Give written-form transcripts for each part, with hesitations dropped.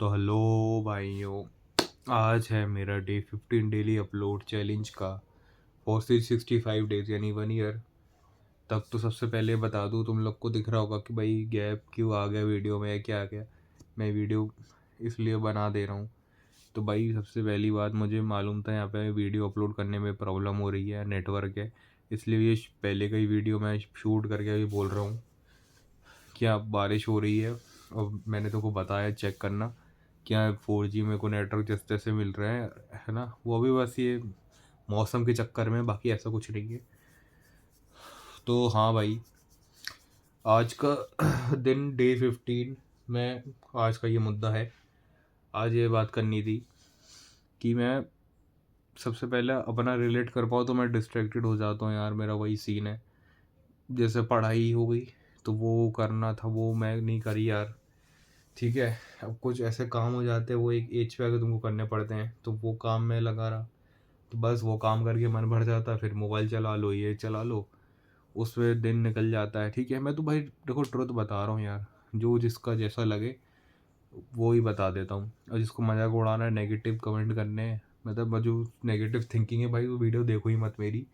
तो हेलो भाइयों, आज है मेरा डे 15 डेली अपलोड चैलेंज का फॉर 365 डेज यानी 1 ईयर तक। तो सबसे पहले बता दूँ, तुम लोग को दिख रहा होगा कि भाई गैप क्यों आ गया वीडियो में, क्या आ गया। मैं वीडियो इसलिए बना दे रहा हूँ। तो भाई सबसे पहली बात, मुझे मालूम था यहाँ पे वीडियो अपलोड करने में प्रॉब्लम हो रही है, नेटवर्क है, इसलिए ये पहले का ही वीडियो मैं शूट करके अभी बोल रहा हूँ। क्या बारिश हो रही है और मैंने तो को बताया चेक करना, क्या 4G मेरे को नेटवर्क जिस तैसे मिल रहा है ना, वो भी बस ये मौसम के चक्कर में, बाकी ऐसा कुछ नहीं है। तो हाँ भाई, आज का दिन डे 15 में आज का ये मुद्दा है। आज ये बात करनी थी कि मैं सबसे पहले अपना रिलेट कर पाऊँ, तो मैं डिस्ट्रैक्टेड हो जाता हूँ यार, मेरा वही सीन है। जैसे पढ़ाई हो गई तो वो करना था, वो मैं नहीं करी यार। ठीक है, अब कुछ ऐसे काम हो जाते हैं, वो एक एज पे आके तुमको करने पड़ते हैं, तो वो काम में लगा रहा, तो बस वो काम करके मन भर जाता है, फिर मोबाइल चला लो, ये चला लो, उस पर दिन निकल जाता है। ठीक है, मैं तो भाई देखो ट्रुथ बता रहा हूँ यार, जो जिसका जैसा लगे वो ही बता देता हूँ। और जिसको मजाक उड़ाना है, नेगेटिव कमेंट करने हैं, मतलब जो नेगेटिव थिंकिंग है भाई, वो वीडियो देखो ही मत मेरी,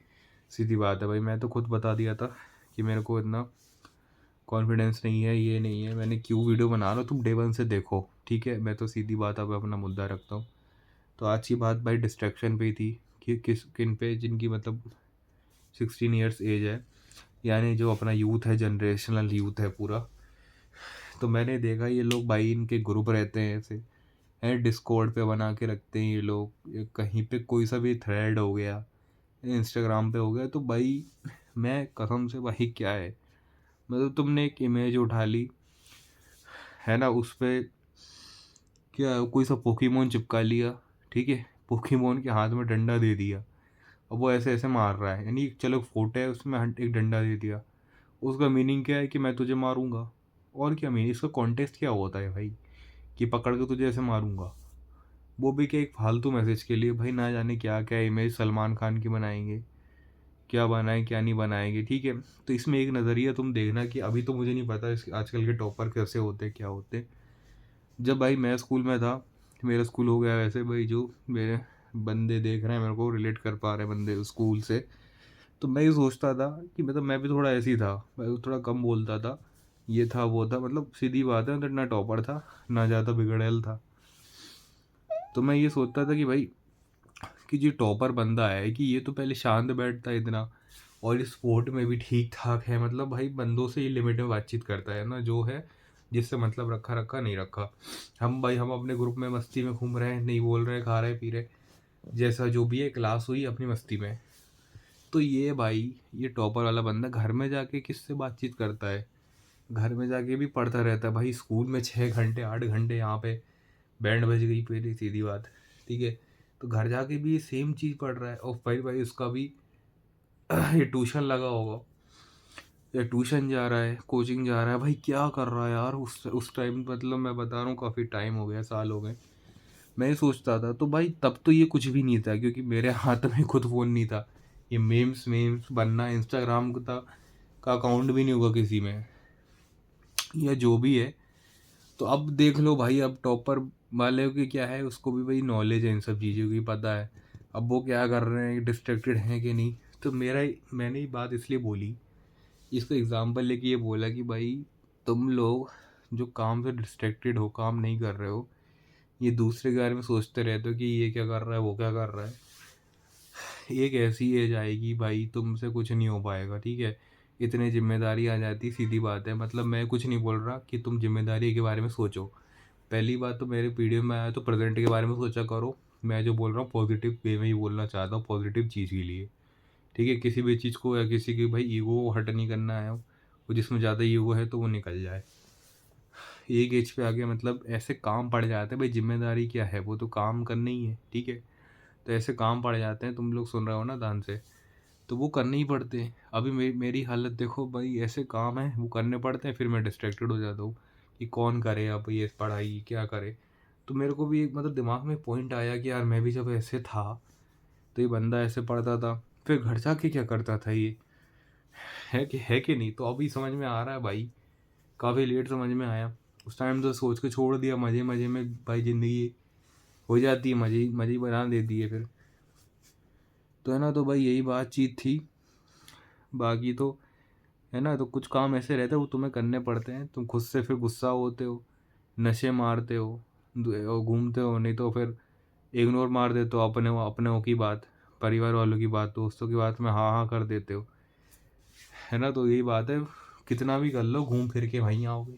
सीधी बात है भाई। मैं तो खुद बता दिया था कि मेरे को इतना कॉन्फिडेंस नहीं है, ये नहीं है, मैंने क्यों वीडियो बना रहा हूँ, तुम डे 1 से देखो। ठीक है, मैं तो सीधी बात अब अपना मुद्दा रखता हूँ। तो आज की बात भाई डिस्ट्रैक्शन पे ही थी कि किन पे, जिनकी मतलब 16 ईयर्स एज है, यानी जो अपना यूथ है, जनरेशनल यूथ है पूरा। तो मैंने देखा ये लोग भाई, इनके ग्रुप रहते हैं ऐसे, हैं डिस्कॉर्ड पे बना के रखते हैं ये लोग, ये कहीं पे कोई सा भी थ्रेड हो गया, इंस्टाग्राम पे हो गया, तो भाई मैं कसम से भाई क्या है, मतलब तुमने एक इमेज उठा ली है ना, उस पर क्या कोई सा पोकेमोन चिपका लिया, ठीक है, पोकेमोन के हाथ में डंडा दे दिया, अब वो ऐसे ऐसे मार रहा है, यानी चलो फोटो है उसमें एक डंडा दे दिया, उसका मीनिंग क्या है कि मैं तुझे मारूंगा। और क्या मीनिंग, इसका कॉन्टेक्स्ट क्या होता है भाई, कि पकड़ के तुझे ऐसे मारूंगा, वो भी क्या एक फालतू मैसेज के लिए भाई, ना जाने क्या क्या इमेज सलमान खान की बनाएंगे, क्या बनाए क्या नहीं बनाएंगे। ठीक है, तो इसमें एक नज़रिया तुम देखना कि अभी तो मुझे नहीं पता इस आजकल के टॉपर कैसे होते क्या होते। जब भाई मैं स्कूल में था, मेरा स्कूल हो गया वैसे भाई, जो मेरे बंदे देख रहे हैं मेरे को रिलेट कर पा रहे हैं बंदे स्कूल से, तो मैं ये सोचता था कि मतलब मैं भी थोड़ा ऐसे ही था, मैं थोड़ा कम बोलता था, ये था वो था, मतलब सीधी बात है, मतलब ना टॉपर था ना ज़्यादा बिगड़ैल था। तो मैं ये सोचता था कि भाई, कि जो टॉपर बंदा है कि ये तो पहले शांत बैठता है इतना, और इस स्पोर्ट में भी ठीक ठाक है, मतलब भाई बंदों से ये लिमिट में बातचीत करता है ना, जो है जिससे मतलब रखा रखा नहीं रखा। हम भाई हम अपने ग्रुप में मस्ती में घूम रहे हैं, नहीं बोल रहे, खा रहे पी रहे, जैसा जो भी है, क्लास हुई अपनी मस्ती में। तो ये भाई, ये टॉपर वाला बंदा घर में जाके किससे बातचीत करता है, घर में जाके भी पढ़ता रहता है भाई, स्कूल में 6 घंटे 8 घंटे यहाँ पे बैंड बज गई पहली सीधी बात। ठीक है, तो घर जाके भी ये सेम चीज़ पढ़ रहा है, और भाई भाई उसका भी ये ट्यूशन लगा होगा, या ट्यूशन जा रहा है, कोचिंग जा रहा है, भाई क्या कर रहा है यार उस टाइम, मतलब मैं बता रहा हूँ काफ़ी टाइम हो गया, साल हो गए। मैं ये सोचता था, तो भाई तब तो ये कुछ भी नहीं था, क्योंकि मेरे हाथ में खुद फ़ोन नहीं था, ये मेम्स मेम्स बनना, इंस्टाग्राम का अकाउंट भी नहीं होगा किसी में, या जो भी है। तो अब देख लो भाई, अब टॉपर वाले की क्या है, उसको भी भाई नॉलेज है इन सब चीज़ों की, पता है अब वो क्या कर रहे हैं, डिस्ट्रैक्टेड हैं कि नहीं। तो मैंने ये बात इसलिए बोली, इसको एग्जांपल लेके ये बोला कि भाई तुम लोग जो काम से डिस्ट्रैक्टेड हो, काम नहीं कर रहे हो, ये दूसरे के बारे में सोचते रहते हो कि ये क्या कर रहा है, वो क्या कर रहा है, एक ऐसी एज आएगी भाई तुमसे कुछ नहीं हो पाएगा। ठीक है, इतनी जिम्मेदारी आ जाती, सीधी बात है, मतलब मैं कुछ नहीं बोल रहा कि तुम जिम्मेदारी के बारे में सोचो, पहली बात तो मेरे पीडीएफ में आया तो प्रेजेंट के बारे में सोचा करो। मैं जो बोल रहा हूँ पॉजिटिव वे में ही बोलना चाहता हूँ, पॉजिटिव चीज़ के लिए। ठीक है, किसी भी चीज़ को या किसी की भाई ईगो हर्ट नहीं करना है, वो जिसमें ज़्यादा ईगो है तो वो निकल जाए। एक एज पे आगे मतलब ऐसे काम पड़ जाते हैं भाई, जिम्मेदारी क्या है, वो तो काम करना ही है। ठीक है, तो ऐसे काम पड़ जाते हैं, तुम लोग सुन रहे हो ना ध्यान से, तो वो करने ही पड़ते हैं। अभी मेरी हालत देखो भाई, ऐसे काम है वो करने पड़ते हैं, फिर मैं डिस्ट्रैक्टेड हो जाता हूँ कि कौन करे अब ये पढ़ाई, क्या करे। तो मेरे को भी एक मतलब दिमाग में पॉइंट आया कि यार मैं भी जब ऐसे था, तो ये बंदा ऐसे पढ़ता था, फिर घर जाके क्या करता था ये, है कि नहीं। तो अभी समझ में आ रहा है भाई, काफ़ी लेट समझ में आया। उस टाइम तो सोच के छोड़ दिया, मज़े मज़े में भाई ज़िंदगी हो जाती है, मज़े मज़े ही बना देती है फिर। तो है ना, तो भाई यही बातचीत थी। बाकी तो है ना, तो कुछ काम ऐसे रहते हैं वो तुम्हें करने पड़ते हैं, तुम खुद से फिर गुस्सा होते हो, नशे मारते हो और घूमते हो, नहीं तो फिर इग्नोर मार देते हो अपने की बात, परिवार वालों की बात, दोस्तों की बात में हाँ हाँ कर देते हो, है ना। तो यही बात है, कितना भी कर लो घूम फिर के वहीं आओगे,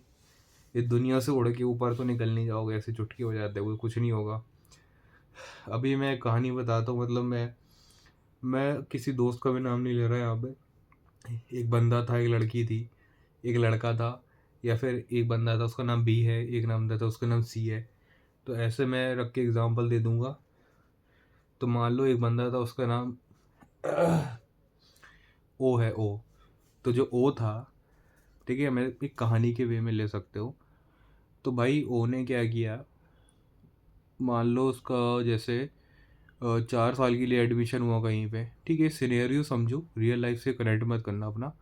इस दुनिया से उड़ के ऊपर तो निकल नहीं जाओगे, ऐसे चुटकी हो जाते हो, कुछ नहीं होगा। अभी मैं एक कहानी बताता हूँ, मतलब मैं किसी दोस्त का भी नाम नहीं ले रहा यहाँ पे। एक बंदा था, एक लड़की थी, एक लड़का था, या फिर एक बंदा था उसका नाम बी है, एक नाम था उसका नाम सी है। तो ऐसे मैं रख के एग्जांपल दे दूंगा। तो मान लो एक बंदा था, उसका नाम ओ है, ओ। तो जो ओ था, ठीक है, मैं एक कहानी के वे में ले सकते हो। तो भाई ओ ने क्या किया, मान लो उसका जैसे 4 साल के लिए एडमिशन हुआ कहीं पे, ठीक है, सिनेरियो समझो, रियल लाइफ से कनेक्ट मत करना अपना,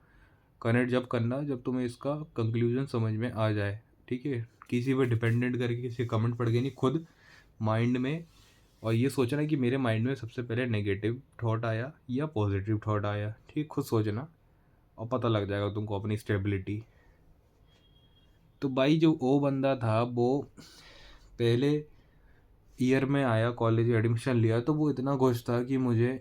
कनेक्ट जब करना जब तुम्हें इसका कंक्लूजन समझ में आ जाए, ठीक है। किसी पे डिपेंडेंट करके, किसी कमेंट पढ़ के नहीं, खुद माइंड में। और ये सोचना कि मेरे माइंड में सबसे पहले नेगेटिव थॉट आया या पॉजिटिव थॉट आया, ठीक, खुद सोचना और पता लग जाएगा तुमको अपनी स्टेबिलिटी। तो भाई जो वो बंदा था वो पहले ईयर में आया, कॉलेज एडमिशन लिया, तो वो इतना खुश था कि मुझे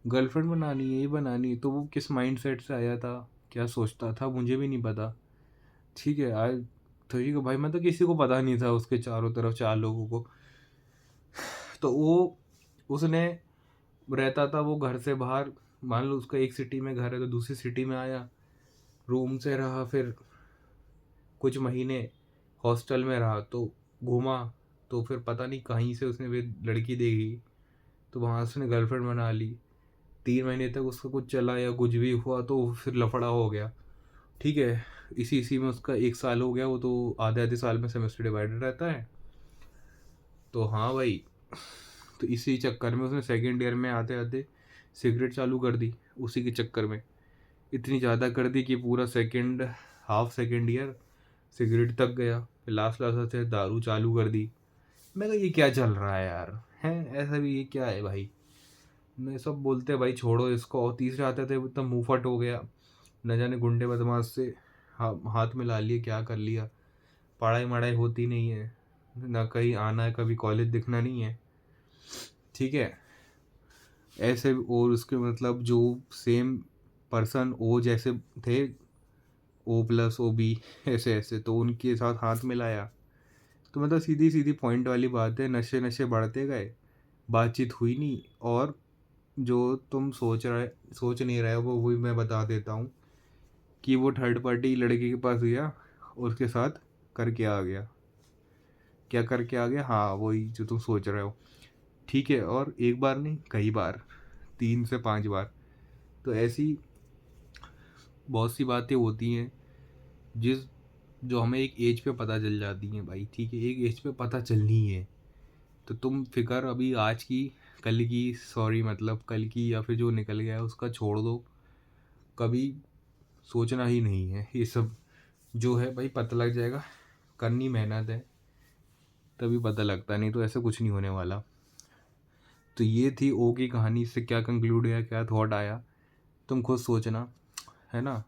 गर्लफ्रेंड बनानी है, ये बनानी है। तो वो किस माइंड सेट से आया था, क्या सोचता था, मुझे भी नहीं पता, ठीक है। आज तो ठीक है भाई, मैं तो किसी को पता नहीं था, उसके चारों तरफ 4 लोगों को। तो वो उसने रहता था वो घर से बाहर, मान लो उसका एक सिटी में घर है तो दूसरी सिटी में आया, रूम से रहा, फिर कुछ महीने हॉस्टल में रहा, तो घूमा, तो फिर पता नहीं कहीं से उसने वे लड़की देखी, तो वहाँ से उसने गर्लफ्रेंड बना ली। 3 महीने तक उसका कुछ चला या कुछ भी हुआ, तो फिर लफड़ा हो गया, ठीक है। इसी इसी में उसका 1 साल हो गया, वो तो आधे आधे साल में सेमेस्टर डिवाइडेड रहता है। तो हाँ भाई, तो इसी चक्कर में उसने सेकेंड ईयर में आते आते सिगरेट चालू कर दी, उसी के चक्कर में इतनी ज़्यादा कर दी कि पूरा हाफ सेकेंड ईयर सिगरेट तक गया, फिर लास्ट लास्ट से दारू चालू कर दी। मैं कहा ये क्या चल रहा है यार, हैं ऐसा भी, ये क्या है भाई। मैं सब बोलते भाई छोड़ो इसको, और तीसरे आते थे तब मुँह फट हो गया, न जाने गुंडे बदमाश से हाथ मिला लिए, क्या कर लिया। पढ़ाई वढ़ाई होती नहीं है, ना कहीं आना है, कभी कॉलेज दिखना नहीं है, ठीक है। ऐसे और उसके मतलब जो सेम पर्सन ओ जैसे थे, ओ प्लस ओ बी, ऐसे ऐसे, तो उनके साथ हाथ मिलाया। तो मतलब सीधी सीधी पॉइंट वाली बात है, नशे नशे बढ़ते गए, बातचीत हुई नहीं। और जो तुम सोच नहीं रहे हो वो भी मैं बता देता हूँ, कि वो थर्ड पार्टी लड़के के पास गया, उसके साथ करके आ गया। क्या करके आ गया, हाँ वही जो तुम सोच रहे हो, ठीक है। और एक बार नहीं, कई बार, 3 से 5 बार। तो ऐसी बहुत सी बातें होती हैं जिस जो हमें एक एज पे पता चल जाती हैं भाई, ठीक है, एक एज पे पता चलनी है। तो तुम फिक्र अभी आज की, कल की, सॉरी मतलब कल की या फिर जो निकल गया है उसका छोड़ दो, कभी सोचना ही नहीं है ये सब। जो है भाई पता लग जाएगा, करनी मेहनत है तभी पता लगता, नहीं तो ऐसा कुछ नहीं होने वाला। तो ये थी ओ की कहानी, से क्या कंक्लूड हुआ, क्या थॉट आया, तुम खुद सोचना, है ना।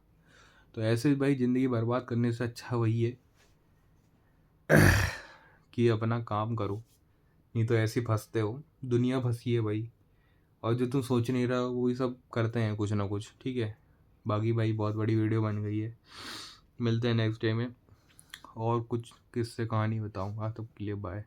तो ऐसे भाई ज़िंदगी बर्बाद करने से अच्छा वही है कि अपना काम करो, नहीं तो ऐसे ही फंसते हो, दुनिया फंसी है भाई। और जो तुम सोच नहीं रहा वही सब करते हैं कुछ ना कुछ, ठीक है। बाकी भाई बहुत बड़ी वीडियो बन गई है, मिलते हैं नेक्स्ट डे में, और कुछ किससे कहानी बताऊँगा, तब के लिए बाय।